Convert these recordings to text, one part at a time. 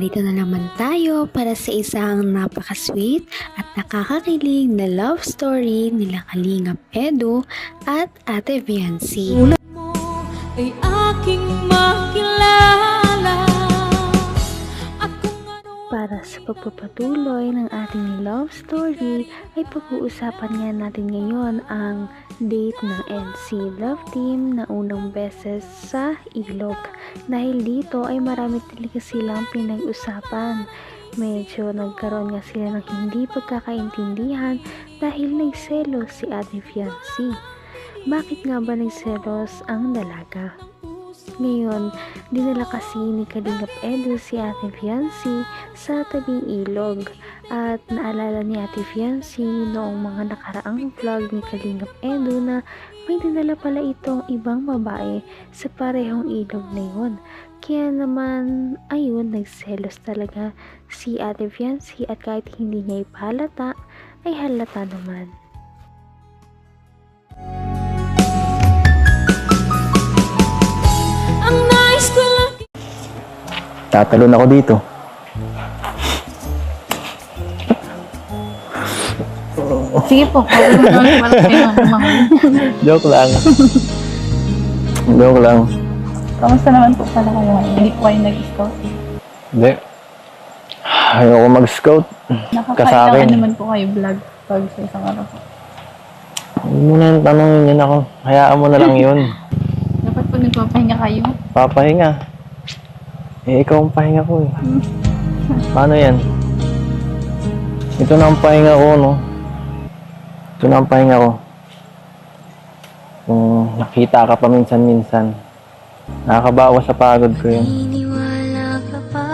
Narito na naman tayo para sa isang napaka-sweet at nakakakilig na love story nila Kalingap Edu at Ate Viancy. Sulat mo ay aking makilala at kung ano. Para sa pagpapatuloy ng ating love story ay pag-uusapan nga natin ngayon ang date ng NC Love Team na unang beses sa Ilog. Dahil dito ay marami talaga silang pinag-usapan. Medyo nagkaroon nga sila ng hindi pagkakaintindihan dahil nagselos si Ate Viancy. Bakit nga ba nagselos ang dalaga? Ngayon, dinala kasi ni Kalingap Edu si Ate Viancy sa tabing ilog at naalala ni Ate Viancy noong mga nakaraang vlog ni Kalingap Edu na may dinala pala itong ibang babae sa parehong ilog na yun. Kaya naman, ayun, nagselos talaga si Ate Viancy at kahit hindi niya ipahalata, ay halata naman. Tatalon ako dito. Sige po, Joke lang. Joke lang. kamusta naman po pala kayo? Hindi po kayo nag-scout? Hindi. Ayoko mag-scout. Nakakailangan naman po kayo vlog pag sa isang araw po. Huwag mo na tanongin yun ako. Hayaan mo na lang yun. Dapat po nagpapahinga kayo. Papahinga. Eh, ikaw ang pahinga ko eh. Paano yan? Ito na ang pahinga ko, no? Ito na ang pahinga ko. Kung nakita ka pa minsan-minsan, nakakabawas sa pagod ko yun. Naniniwala ka pa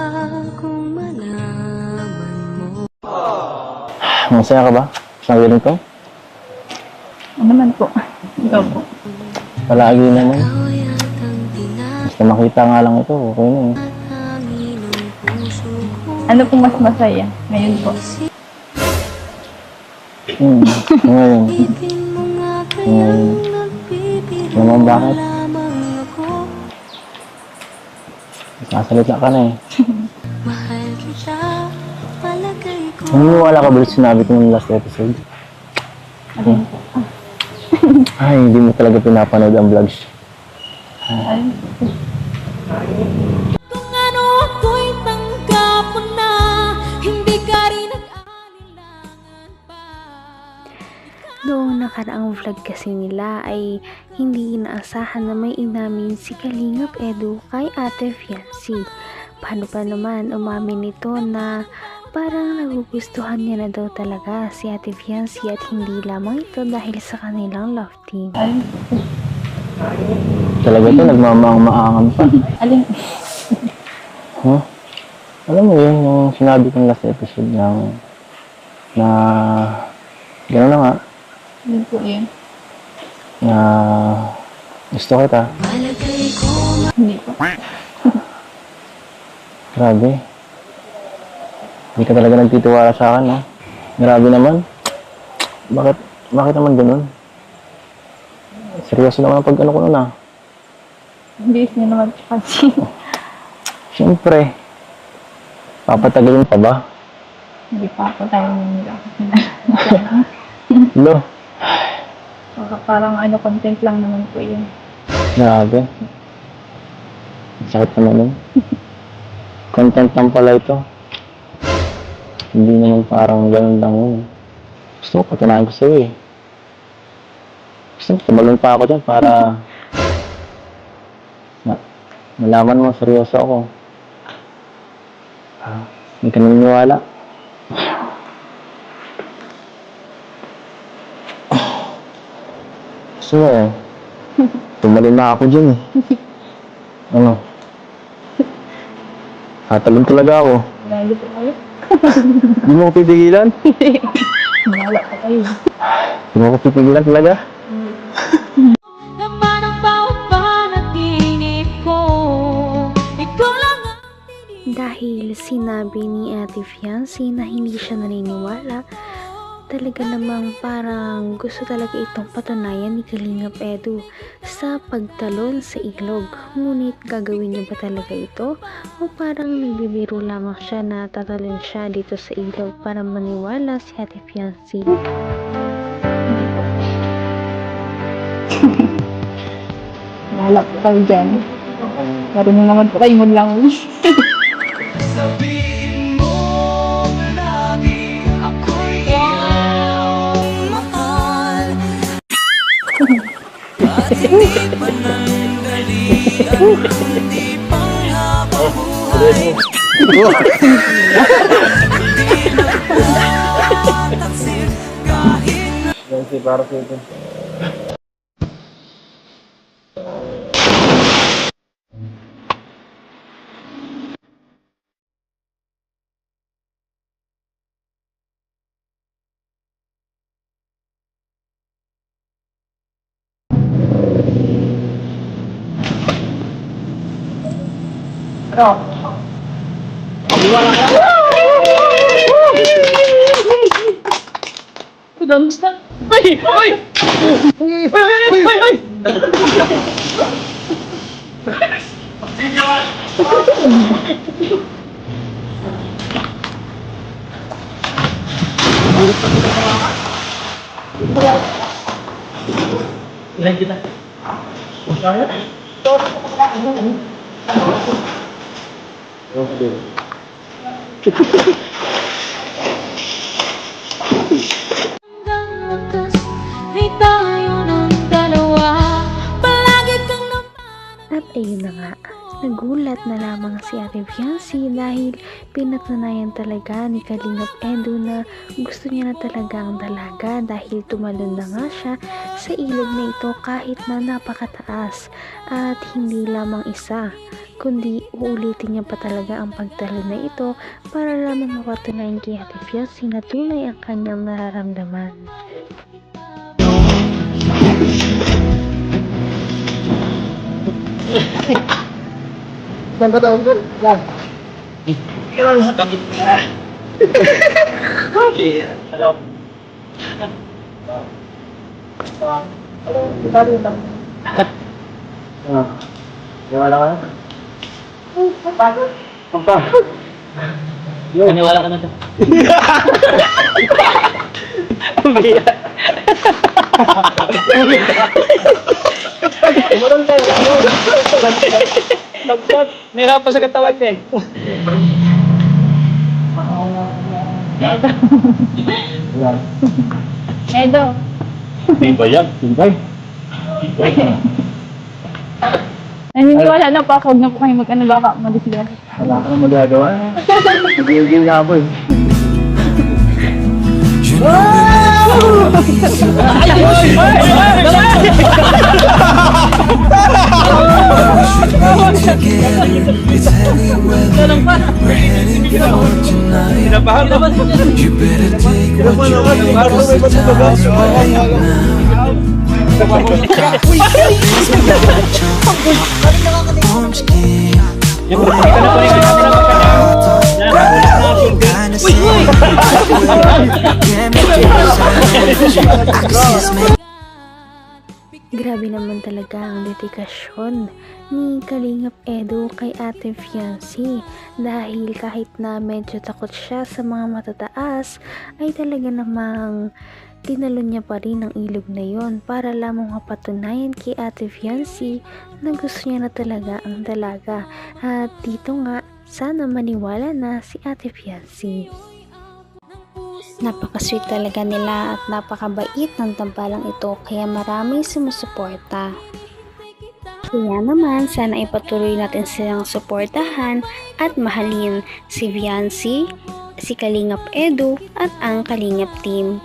kung malaman mo. Masaya ka ba? Sa gano'n to? Ano naman po? Ikaw po. Palagi naman. Ikaw yatang Basta makita nga lang ito, okay na eh. tinatangin ng puso ko. Ano pong mas masaya? Ngayon po. Ngayon. Itin mo nga Ngayon. kayang nagbibiro Naman bakit? lamang ako. Nasalita ka na eh. Mahal kita, palagay ko. Naniniwala ka ba ulit sinabi ko ng last episode? Ano po? Ay, hindi mo talaga pinapanood ang vlogs. Ayun po. Kung ano ako'y tanggap mo na, hindi ka rin nag-alinlangan pa. Noong nakaraang vlog kasi nila ay hindi inaasahan na may inamin si Kalingap Edu kay Ate Viancy. Paano pa naman umamin nito na parang nagugustuhan niya na daw talaga si Ate Viancy at hindi lamang ito dahil sa kanilang love team. Ayun po. Talaga ito, nagmamaang-maangan pa. Alin? Huh? Alam mo yun, yung sinabi kong last episode na gano'n na nga, Alin po yun? na gusto kita. Palagay ko Hindi po. Grabe. Hindi ka talaga nagtitiwala sa akin, no? Grabe naman. Bakit naman ganun? Seryoso naman ang pag-ano ko nun, ah. Hindi niyo naman kasi. Siyempre. Papatagalin pa ba? Hindi pa ako tayo nila. Lo, Parang ano, content lang naman po yun. grabe. Sakit naman nun. Content lang pala ito. Hindi naman parang ganun lang yun. Gusto ko, patunayan ko sa'yo eh. Gusto ko, tumalon pa ako dyan para malaman mo, seryoso ako. Hindi ka naniniwala. Gusto mo eh. Tumalon na ako dyan eh. Ano? Tatalon talaga ako. Lalo po kayo. Hindi mo ko pipigilan? Wala pa kayo. Hindi mo ko pipigilan talaga? naman ang bawat panaginip ko. Ikaw lang ang Dahil sinabi ni Ate Viancy na hindi siya naniniwala Talaga namang parang gusto talaga itong patunayan ni Kalingap Edu sa pagtalon sa ilog. Ngunit gagawin niya ba talaga ito? O parang nagbibiro lamang siya na tatalon siya dito sa ilog para maniwala si Ate Fiancé? Wala po kayo dyan. Marunong naman po kayo mag-language. Sabihin mo lagi ako'y iyong mahal. At hindi panandali at hindi panghapabuhay. Hindi nagtataksil kahit Yan si para sa ito. Ilan kita? hanggang wakas ay tayo ng dalawa. Palagi kang At ayun na nga, nagulat na lamang si Ate Fiancé dahil pinatunayan talaga ni Kalingap Edu na gusto niya na talaga ang dalaga dahil tumalon na nga siya sa ilog na ito kahit na napakataas. At hindi lamang isa, kundi uulitin niya pa talaga ang pagtalon na ito para lamang mapatunayan kay Ate Fiancé na tunay ang kanyang nararamdaman. Saan ba tawag doon? Yan. Kailan sa takit? Hello. Niwala ka na? Pampagod. Niwala ka na to. Umarang tayo. Nagpot. Nahirapan sa katawan niya eh. Edo. Tibay yan. Tibay. Naniniwala na pa ako. Huwag na po kayo mag-ano baka madisila. Wala kang magagawa. Nag-iigil nga ako eh. It's heavy weather. We're heading for tonight. You better take what you need, 'cause the tide's right now. Orange skin. Kinda say, can't make it sound. I can see us make. Grabe naman talaga ang dedikasyon ni Kalingap Edu kay Ate Fiancé dahil kahit na medyo takot siya sa mga matataas ay talaga namang tinalon niya pa rin ang ilog na yon para lamang mapatunayan kay Ate Fiancé na gusto niya na talaga ang dalaga. At dito nga, sana maniwala na si Ate Fiancé. Napaka-sweet talaga nila at napakabait ng tambalang ito kaya maraming sumusuporta. Kaya naman sana ipatuloy natin silang suportahan at mahalin si Fiancé, si Kalingap Edu at ang Kalingap team.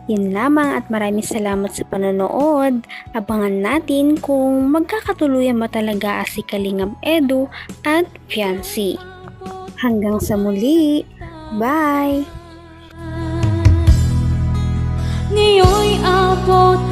Yun lamang at maraming salamat sa panonood. Abangan natin kung magkakatuluyan ba talaga si Kalingap Edu at Fiancé. Hanggang sa muli! Bye! ngayon'y abot